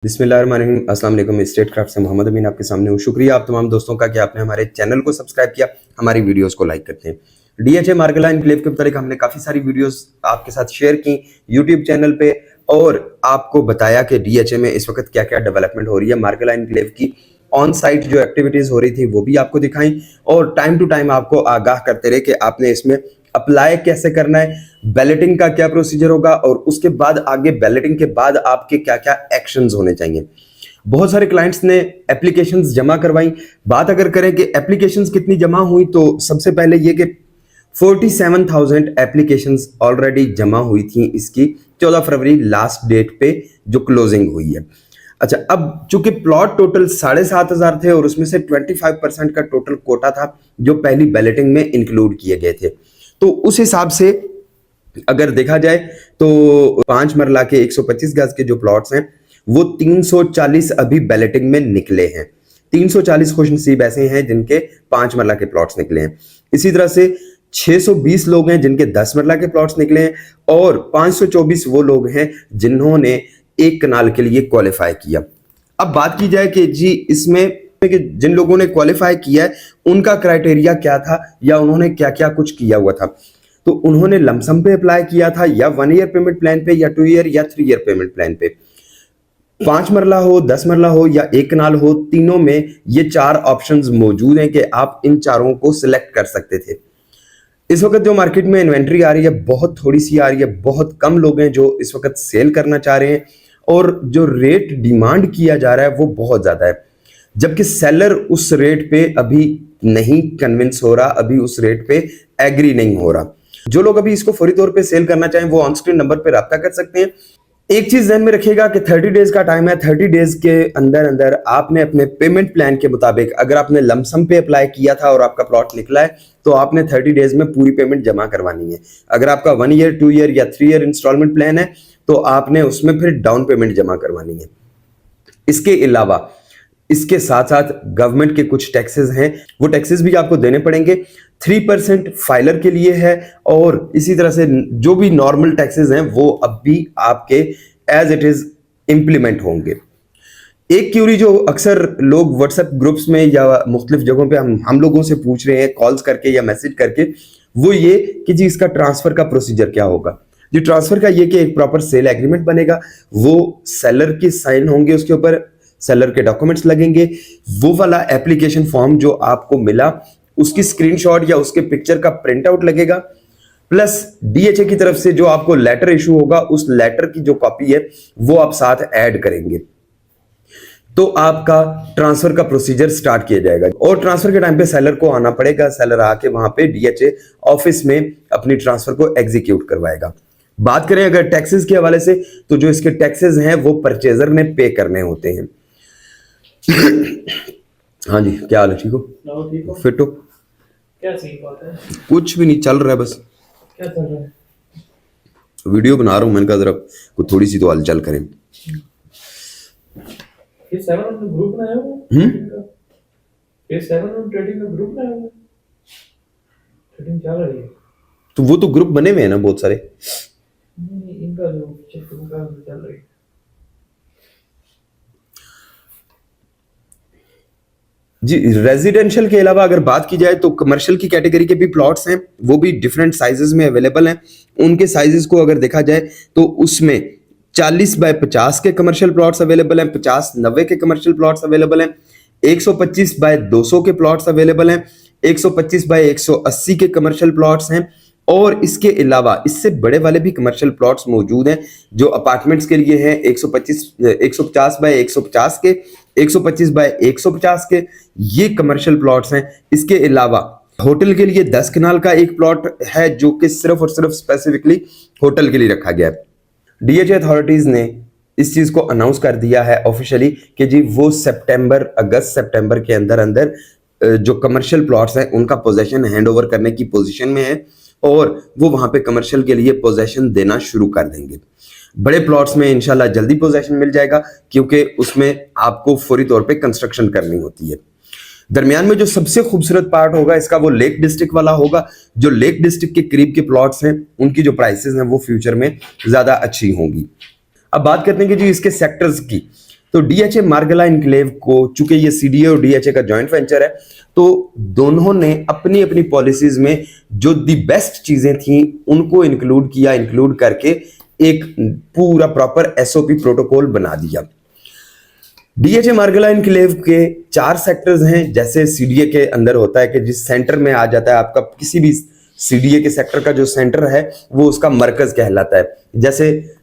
बिस्मिल्लाहिर्रहमानिर्रहीम, अस्सलाम वालेकुम। स्टेट क्राफ्ट से मोहम्मद अमीन आपके सामने हूँ। शुक्रिया आप तमाम दोस्तों का कि आपने हमारे चैनल को सब्सक्राइब किया, हमारी वीडियोस को लाइक करते हैं। डीएचए मार्गला एनक्लेव के मुताबिक हमने काफ़ी सारी वीडियोस आपके साथ शेयर की यूट्यूब चैनल पे और आपको बताया कि डीएचए में इस वक्त क्या क्या डेवलपमेंट हो रही है। मार्गला एनक्लेव की ऑन साइट जो एक्टिविटीज़ हो रही थी वो भी आपको दिखाई और टाइम टू टाइम आपको आगाह करते रहे कि आपने इसमें अप्लाई कैसे करना है, बैलेटिंग का क्या प्रोसीजर होगा और उसके बाद आगे बैलेटिंग के बाद आपके क्या क्या एक्शंस होने चाहिए। बहुत सारे क्लाइंट्स ने एप्लीकेशंस जमा करवाई। बात अगर करें कि एप्लीकेशंस कितनी जमा हुई, तो सबसे पहले ये कि 47,000 एप्लीकेशंस ऑलरेडी जमा हुई थी इसकी 14 फरवरी लास्ट डेट पे जो क्लोजिंग हुई है। अच्छा, अब चूंकि प्लॉट टोटल 7,500 थे और उसमें से 25% का टोटल कोटा था जो पहली बैलेटिंग में इंक्लूड किए गए थे, तो उस हिसाब से अगर देखा जाए तो 5 मरला के 125 गज के जो प्लॉट्स हैं वो 340 अभी बैलेटिंग में निकले हैं। 340 खुश नसीब ऐसे हैं जिनके 5 मरला के प्लॉट्स निकले हैं। इसी तरह से 620 लोग हैं जिनके 10 मरला के प्लॉट्स निकले हैं और 524 वो लोग हैं जिन्होंने 1 कनाल के लिए क्वालिफाई किया। अब बात की जाए कि जी इसमें कि जिन लोगों ने क्वालिफाई किया है उनका क्राइटेरिया क्या था या उन्होंने क्या क्या कुछ किया हुआ था। तो उन्होंने लमसम पे अप्लाई किया था या 1 ईयर पेमेंट प्लान पे या 2 ईयर या 3 ईयर पेमेंट प्लान पे। 5 मरला हो, 10 मरला हो या 1 कनाल हो, तीनों में ये 4 ऑप्शंस मौजूद हैं कि आप इन चारों को सिलेक्ट कर सकते थे। इस वक्त जो मार्केट में इन्वेंट्री आ रही है बहुत थोड़ी सी आ रही है, बहुत कम लोग हैं जो इस वक्त सेल करना चाह रहे हैं और जो रेट डिमांड किया जा रहा है वो बहुत ज्यादा है, जबकि सेलर उस रेट पे अभी नहीं कन्विंस हो रहा, अभी उस रेट पे एग्री नहीं हो रहा। जो लोग अभी इसको फौरी तौर पे सेल करना चाहें वो ऑन स्क्रीन नंबर पे राब्ता कर सकते हैं। एक चीज ध्यान में रखिएगा कि 30 डेज का टाइम है। 30 डेज के अंदर अंदर आपने अपने पेमेंट प्लान के मुताबिक, अगर आपने लमसम पे अप्लाई किया था और आपका प्लॉट निकला है तो आपने 30 डेज में पूरी पेमेंट जमा करवानी है। अगर आपका 1 ईयर, 2 ईयर या 3 ईयर इंस्टॉलमेंट प्लान है तो आपने उसमें फिर डाउन पेमेंट जमा करवानी है। इसके अलावा इसके साथ साथ गवर्नमेंट के कुछ टैक्सेस हैं, वो टैक्सेस भी आपको देने पड़ेंगे। 3% फाइलर के लिए है और इसी तरह से जो भी नॉर्मल टैक्सेस हैं वो अब भी आपके एज इट इज इंप्लीमेंट होंगे। एक क्यूरी जो अक्सर लोग व्हाट्सएप ग्रुप्स में या मुख्तलिफ जगहों पे हम लोगों से पूछ रहे हैं कॉल्स करके या मैसेज करके, वो ये कि जी इसका ट्रांसफर का प्रोसीजर क्या होगा। जी ट्रांसफर का ये कि एक प्रॉपर सेल एग्रीमेंट बनेगा, वो सेलर की साइन होंगे, उसके ऊपर सेलर के डॉक्यूमेंट्स लगेंगे, वो वाला एप्लीकेशन फॉर्म जो आपको मिला उसकी स्क्रीनशॉट या उसके पिक्चर का प्रिंट आउट लगेगा, प्लस डीएचए की तरफ से जो आपको लेटर इशू होगा उस लेटर की जो कॉपी है वो आप साथ ऐड करेंगे, तो आपका ट्रांसफर का प्रोसीजर स्टार्ट किया जाएगा। और ट्रांसफर के टाइम पे सेलर को आना पड़ेगा, सेलर आके वहां पे डीएचए ऑफिस में अपनी ट्रांसफर को एग्जीक्यूट करवाएगा। बात करें अगर टैक्सेस के हवाले से, तो जो इसके टैक्सेस हैं वो परचेजर ने पे करने होते हैं। हाँ जी, क्या हाल है? ठीक हो? फिट हो? क्या सही बात है? कुछ भी नहीं, चल रहा है बस। क्या चल रहा है? वीडियो बना रहा हूँ, मैंने कहा जरा कुछ थोड़ी सी तो हलचल करें। ये 7 में ग्रुप बनाया हुआ ये 7 में ट्रेडिंग का ग्रुप बनाया हुआ ट्रेडिंग चल रही है, तो वो तो ग्रुप बने हुए हैं ना बहुत सारे। नहीं, इनका जो चेक का चल रही है। जी रेजिडेंशियल के अलावा अगर बात की जाए तो कमर्शियल की कैटेगरी के भी प्लॉट्स हैं, वो भी डिफरेंट साइजेस में अवेलेबल हैं। उनके साइजेस को अगर देखा जाए तो उसमें 40 बाय 50 के कमर्शियल प्लॉट्स अवेलेबल हैं, 50-90 के कमर्शियल प्लॉट्स अवेलेबल हैं, 125 बाय 200 के प्लॉट्स अवेलेबल हैं, 125 बाय 180 के कमर्शियल प्लॉट्स हैं और इसके अलावा इससे बड़े वाले भी कमर्शियल प्लॉट्स मौजूद हैं जो अपार्टमेंट्स के लिए हैं। 150 बाय 150 के, 125 बाय 150 के ये कमर्शियल प्लॉट्स हैं। इसके अलावा होटल के लिए 10 कनाल का एक प्लॉट है जो कि सिर्फ और सिर्फ स्पेसिफिकली होटल के लिए रखा गया है। डीएचए अथॉरिटीज ने इस चीज को अनाउंस कर दिया है ऑफिशियली कि जी वो अगस्त सितंबर के अंदर अंदर जो कमर्शियल प्लॉट्स हैं उनका पोजेशन हैंडओवर करने की पोजीशन में है और वो वहां पे कमर्शियल के लिए पोजेशन देना शुरू कर देंगे। बड़े प्लॉट्स में इंशाल्लाह जल्दी पोजेशन मिल जाएगा क्योंकि उसमें आपको फौरी तौर पे कंस्ट्रक्शन करनी होती है। दरमियान में जो सबसे खूबसूरत पार्ट होगा इसका वो लेक डिस्ट्रिक्ट वाला होगा। जो लेक डिस्ट्रिक्ट के करीब के प्लॉट्स हैं उनकी जो प्राइसेस हैं वो फ्यूचर में ज्यादा अच्छी होंगी। अब बात करते हैं कि जी इसके सेक्टर्स की। तो डीएचए मार्गला इनक्लेव को, चूंकि ये सीडीए और डीएचए का जॉइंट वेंचर है, तो दोनों ने अपनी अपनी पॉलिसीज में जो दी बेस्ट चीजें थी उनको इंक्लूड करके एक पूरा प्रॉपर एसओपी प्रोटोकॉल बना दिया। डीएचए मार्गला इनक्लेव के 4 सेक्टर्स हैं। जैसे सीडीए के अंदर होता है कि जिस सेंटर में आ जाता है आपका, किसी भी सीडीए के सेक्टर का जो सेंटर है वो उसका मरकज कहलाता है। जैसे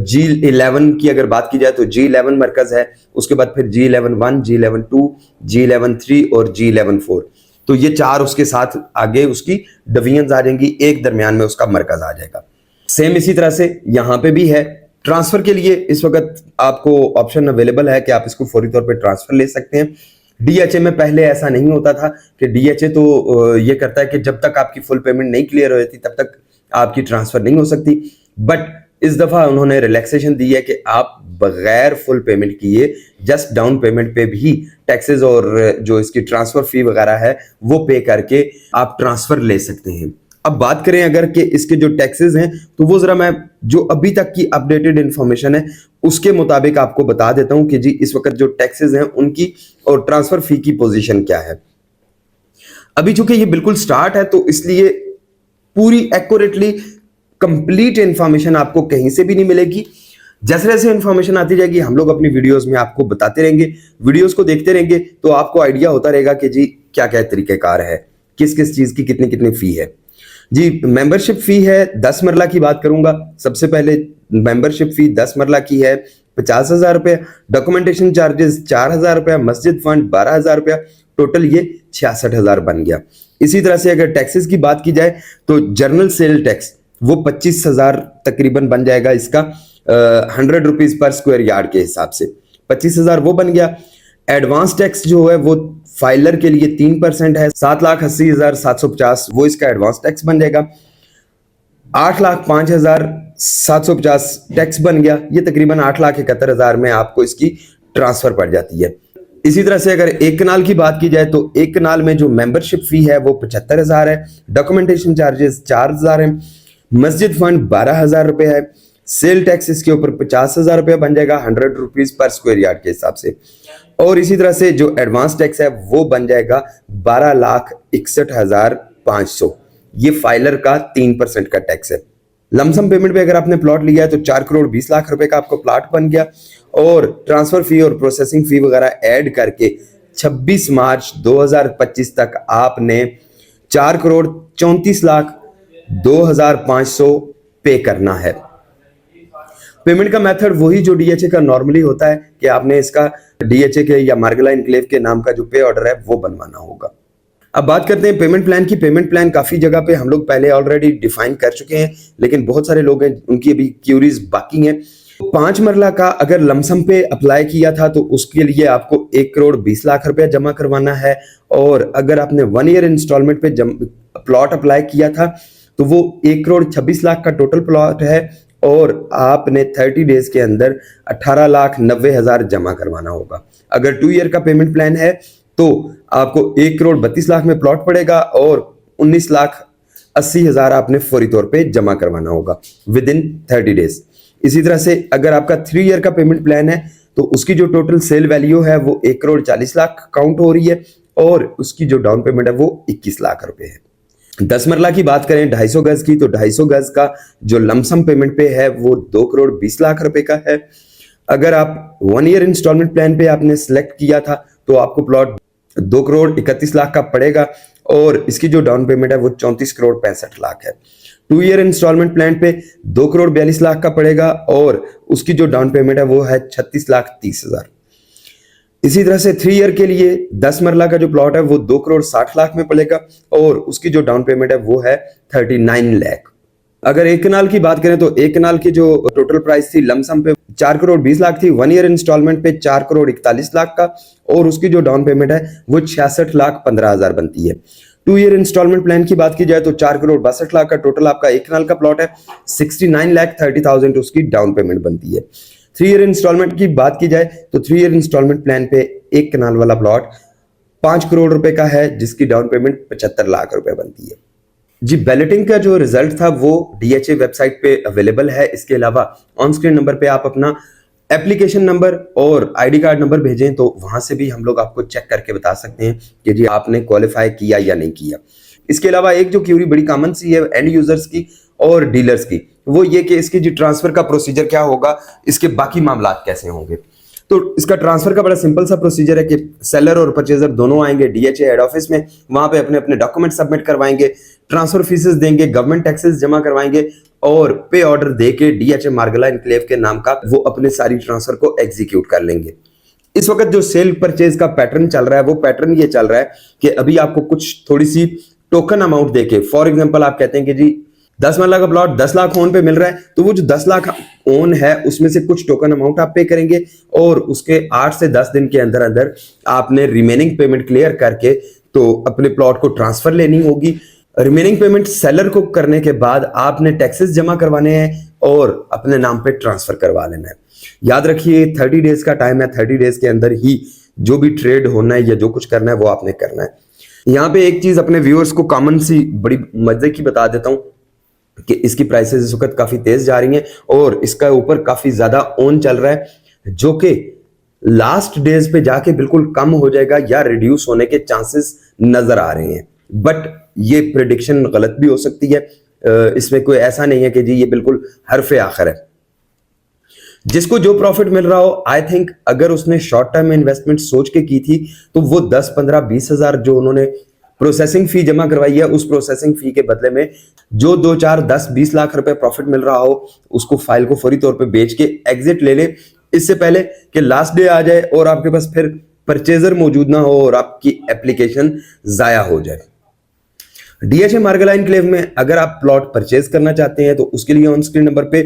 G11 की अगर बात की जाए तो G11 मरकज है, उसके बाद फिर G11-1, G11-2, G11-3 और G11-4। तो ये 4 उसके साथ आगे उसकी डिवीजन आ जाएंगी, एक दरमियान में उसका मरकज आ जाएगा। सेम इसी तरह से यहाँ पे भी है। ट्रांसफर के लिए इस वक्त आपको ऑप्शन अवेलेबल है कि आप इसको फौरी तौर पे ट्रांसफर ले सकते हैं। डीएचए में पहले ऐसा नहीं होता था कि डीएचए तो ये करता है कि जब तक आपकी फुल पेमेंट नहीं क्लियर हो जाती तब तक आपकी ट्रांसफर नहीं हो सकती, बट इस दफा उन्होंने रिलैक्सेशन दी है कि आप बगैर फुल पेमेंट किए जस्ट डाउन पेमेंट पे भी टैक्सेस और जो इसकी ट्रांसफर फी वगैरह है वो पे करके आप ट्रांसफर ले सकते हैं। अब बात करें अगर कि इसके जो टैक्सेस हैं तो वो जरा मैं जो अभी तक की अपडेटेड इंफॉर्मेशन है उसके मुताबिक आपको बता देता हूं कि जी इस वक्त जो टैक्सेस हैं उनकी और ट्रांसफर फी की पोजीशन क्या है। अभी चूंकि ये बिल्कुल स्टार्ट है तो इसलिए पूरी एक्यूरेटली कंप्लीट इंफॉर्मेशन आपको कहीं से भी नहीं मिलेगी। जैसे जैसे इंफॉर्मेशन आती जाएगी हम लोग अपनी वीडियोस में आपको बताते रहेंगे, वीडियोस को देखते रहेंगे तो आपको आइडिया होता रहेगा कि जी क्या क्या तरीकेकार है, किस किस चीज की कितनी कितनी फी है। जी मेंबरशिप फी है 10 मरला की बात करूंगा। सबसे पहले मेंबरशिप फी 10 मरला की है 50,000 रुपये, डॉक्यूमेंटेशन चार्जेस 4,000 रुपया, मस्जिद फंड 12,000 रुपया, टोटल ये 66,000 बन गया। इसी तरह से अगर टैक्सेस की बात की जाए तो जर्नल सेल टैक्स वो 25,000 तकरीबन बन जाएगा इसका 100 रुपीज पर स्क्वायर यार्ड के हिसाब से 25,000 वो बन गया। एडवांस टैक्स जो है वो फाइलर के लिए 3% है, 7,80,750 वो इसका एडवांस टैक्स बन जाएगा। 8,05,750 टैक्स बन गया, ये तकरीबन 8,71,000 में आपको इसकी ट्रांसफर पड़ जाती है। इसी तरह से अगर एक कनाल की बात की जाए तो एक कनाल में जो मेंबरशिप फी है वो 75,000 है, डॉक्यूमेंटेशन चार्जेस 4,000 है, मस्जिद फंड 12,000 रुपए है, सेल टैक्स इसके ऊपर 50,000 रुपया बन जाएगा 100 रुपीज पर स्क्वायर यार्ड के हिसाब से। और इसी तरह से जो एडवांस टैक्स है वो बन जाएगा 12,61,500, ये फाइलर का 3% का टैक्स है। लमसम पेमेंट पे अगर आपने प्लॉट लिया है तो 4 करोड़ 20 लाख रुपए का आपको प्लॉट बन गया और ट्रांसफर फी और प्रोसेसिंग फी वगैरह ऐड करके 26 मार्च 2025 तक आपने 4 करोड़ 34,02,500 पे करना है। पेमेंट का मेथड वही जो डीएचए का नॉर्मली होता है कि आपने इसका डीएचए के या मार्गला इनक्लेव के नाम का जो पे ऑर्डर है वो बनवाना होगा। अब बात करते हैं पेमेंट प्लान की। पेमेंट प्लान काफी जगह पे हम लोग पहले ऑलरेडी डिफाइन कर चुके हैं, लेकिन बहुत सारे लोग हैं उनकी अभी क्यूरीज बाकी हैं। 5 मरला का अगर लमसम पे अप्लाई किया था तो उसके लिए आपको 1 करोड़ 20 लाख रुपया जमा करवाना है, और अगर आपने 1 ईयर इंस्टॉलमेंट पे प्लॉट अप्लाई किया था तो वो 1 करोड़ 26 लाख का टोटल प्लॉट है और आपने 30 डेज के अंदर 18,90,000 जमा करवाना होगा। अगर 2 ईयर का पेमेंट प्लान है तो आपको 1 करोड़ 32 लाख में प्लॉट पड़ेगा और 19,80,000 आपने फौरी तौर पे जमा करवाना होगा विद इन 30 डेज। इसी तरह से अगर आपका 3 ईयर का पेमेंट प्लान है तो उसकी जो टोटल सेल वैल्यू है वो 1 करोड़ 40 लाख काउंट हो रही है और उसकी जो डाउन पेमेंट है वो 21 लाख रुपए है। 10 मरला की बात करें 250 गज की तो 250 गज का जो लमसम पेमेंट पे है वो 2 करोड़ 20 लाख रुपए का है। अगर आप 1 ईयर इंस्टॉलमेंट प्लान पे आपने सिलेक्ट किया था तो आपको प्लॉट 2 करोड़ 31 लाख का पड़ेगा और इसकी जो डाउन पेमेंट है वो 34 करोड़ 65 लाख है। 2 ईयर इंस्टॉलमेंट प्लान पे 2 करोड़ 42 लाख का पड़ेगा और उसकी जो डाउन पेमेंट है वो है 36,30,000। इसी तरह से 3 ईयर के लिए 10 मरला का जो प्लॉट है वो 2 करोड़ 60 लाख में पड़ेगा और उसकी जो डाउन पेमेंट है वो है 39 लाख। अगर एक कनाल की बात करें तो एक कनाल की जो टोटल प्राइस थी लमसम पे 4 करोड़ 20 लाख थी, 1 ईयर इंस्टॉलमेंट पे 4 करोड़ 41 लाख का और उसकी जो डाउन पेमेंट है वो 66,15,000 बनती है। 2 ईयर इंस्टॉलमेंट प्लान की बात की जाए तो 4 करोड़ 62 लाख का टोटल आपका एक कनाल का प्लॉट है, 69,30,000 उसकी डाउन पेमेंट बनती है। 3 ईयर इंस्टॉलमेंट की बात की जाए तो 3 ईयर इंस्टॉलमेंट प्लान पे एक कनाल वाला प्लॉट 5 करोड़ रुपए का है जिसकी डाउन पेमेंट 75 लाख रुपए बनती है। जी बैलेटिंग का जो रिजल्ट था वो डीएचए वेबसाइट पे अवेलेबल है। इसके अलावा ऑन स्क्रीन नंबर पे आप अपना एप्लीकेशन नंबर और आईडी कार्ड नंबर भेजें तो वहां से भी हम लोग आपको चेक करके बता सकते हैं कि जी आपने क्वालिफाई किया या नहीं किया। इसके अलावा एक जो क्यूरी बड़ी कॉमन सी है एंड यूजर्स की और डीलर्स की, वो ये कि इसकी जी ट्रांसफर का प्रोसीजर क्या होगा, इसके बाकी मामला कैसे होंगे। तो इसका ट्रांसफर का बड़ा सिंपल सा प्रोसीजर है कि सेलर और परचेजर दोनों आएंगे डीएचए हेड ऑफिस में, वहां पे अपने अपने डॉक्यूमेंट सबमिट करवाएंगे, ट्रांसफर फीसेस देंगे, गवर्नमेंट टैक्सेस जमा करवाएंगे और पे ऑर्डर देके डीएचए मार्गला इनक्लेव के नाम का वो अपने सारी ट्रांसफर को एग्जीक्यूट कर लेंगे। इस वक्त जो सेल परचेज का पैटर्न चल रहा है वो पैटर्न ये चल रहा है कि अभी आपको कुछ थोड़ी सी टोकन अमाउंट देके, फॉर एग्जांपल आप कहते हैं कि जी 10 मरला का प्लॉट 10 लाख ओन पे मिल रहा है, तो वो जो 10 लाख ओन है उसमें से कुछ टोकन अमाउंट आप पे करेंगे और उसके 8 से 10 दिन के अंदर अंदर आपने रिमेनिंग पेमेंट क्लियर करके तो अपने प्लॉट को ट्रांसफर लेनी होगी। रिमेनिंग पेमेंट सेलर को करने के बाद आपने टैक्सेस जमा करवाने हैं और अपने नाम पे ट्रांसफर करवा लेना है। याद रखिए 30 डेज का टाइम है, 30 डेज के अंदर ही जो भी ट्रेड होना है या जो कुछ करना है वो आपने करना है। यहाँ पे एक चीज अपने व्यूअर्स को कॉमन सी बड़ी मजे की बता देता हूं कि इसकी प्राइसेस इस वक्त काफी तेज जा रही हैं और इसका ऊपर काफी ज्यादा ऑन चल रहा है, जो कि लास्ट डेज पे जाके बिल्कुल कम हो जाएगा या रिड्यूस होने के चांसेस नजर आ रहे हैं। बट ये प्रेडिक्शन गलत भी हो सकती है, इसमें कोई ऐसा नहीं है कि जी ये बिल्कुल हरफे आखिर है। जिसको जो प्रॉफिट मिल रहा हो, आई थिंक अगर उसने शॉर्ट टर्म इन्वेस्टमेंट सोच के की थी तो वो 10, 15, 20 हजार जो उन्होंने प्रोसेसिंग फी जमा करवाई है, उस प्रोसेसिंग फी के बदले में जो 2, 4, 10, 20 लाख रुपए प्रॉफिट मिल रहा हो, उसको फाइल को फौरी तौर पे बेच के एग्जिट ले ले, इससे पहले कि लास्ट डे आ जाए और आपके पास फिर परचेजर मौजूद ना हो और आपकी एप्लीकेशन जाया हो जाए। डीएचए मार्गला इनक्लेव में अगर आप प्लॉट परचेज करना चाहते हैं तो उसके लिए ऑन स्क्रीन नंबर पे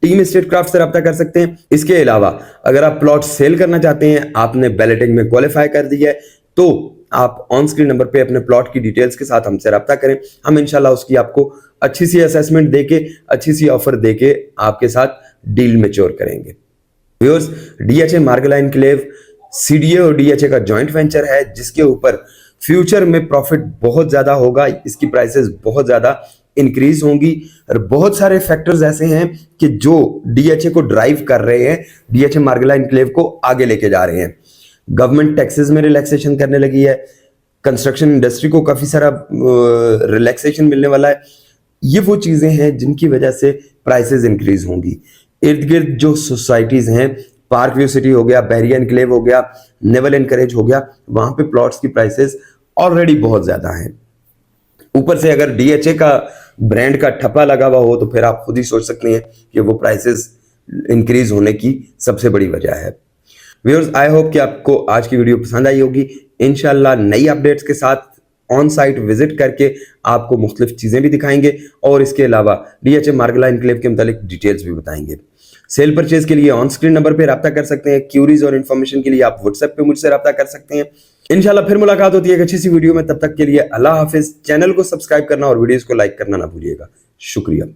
टीम स्टेट क्राफ्ट से रब्ता कर सकते हैं। इसके अलावा अगर आप प्लॉट सेल करना चाहते हैं, आपने बैलेटिंग में क्वालिफाई कर दिया है, तो आप ऑन स्क्रीन नंबर पे अपने प्लॉट की डिटेल्स के साथ हमसे रब्ता करें। हम इंशाल्लाह उसकी आपको अच्छी सी असेसमेंट देके, अच्छी सी ऑफर देके आपके साथ डील मैच्योर करेंगे। व्यूअर्स, डीएचए मार्गला इनक्लेव सीडीए और डीएचए का जॉइंट वेंचर है जिसके ऊपर फ्यूचर में प्रॉफिट बहुत ज्यादा होगा, इसकी प्राइसेस बहुत ज्यादा इंक्रीज होंगी और बहुत सारे फैक्टर्स ऐसे हैं कि जो डीएचए को ड्राइव कर रहे हैं, डीएचए मार्गला इनक्लेव को आगे लेके जा रहे हैं। गवर्नमेंट टैक्सेस में रिलैक्सेशन करने लगी है, कंस्ट्रक्शन इंडस्ट्री को काफी सारा रिलैक्सेशन मिलने वाला है। ये वो चीजें हैं जिनकी वजह से प्राइसेस इंक्रीज होंगी। इर्द गिर्द जो सोसाइटीज हैं, पार्क व्यू सिटी हो गया, बहरिया इनक्लेव हो गया, नेवल एनकरेज हो गया, वहां पे प्लॉट्स की प्राइसेस ऑलरेडी बहुत ज्यादा हैं। ऊपर से अगर डीएचए का ब्रांड का ठप्पा लगा हुआ हो तो फिर आप खुद ही सोच सकते हैं कि वो प्राइसेस इंक्रीज होने की सबसे बड़ी वजह है। व्यूअर्स, आई होप कि आपको आज की वीडियो पसंद आई होगी। इंशाल्लाह नई अपडेट्स के साथ ऑन साइट विजिट करके आपको मुख्तलिफ चीजें भी दिखाएंगे और इसके अलावा डीएचए मार्गला इनक्लेव के मुतालिक डिटेल्स भी बताएंगे। सेल परचेज के लिए ऑन स्क्रीन नंबर पे रब्ता कर सकते हैं। क्यूरीज और इन्फॉर्मेशन के लिए आप व्हाट्सएप पे मुझसे रब्ता कर सकते हैं। इंशाल्लाह फिर मुलाकात होती है एक अच्छी सी वीडियो में। तब तक के लिए अल्लाह हाफिज। चैनल को सब्सक्राइब करना और वीडियोस को लाइक करना ना भूलिएगा। शुक्रिया।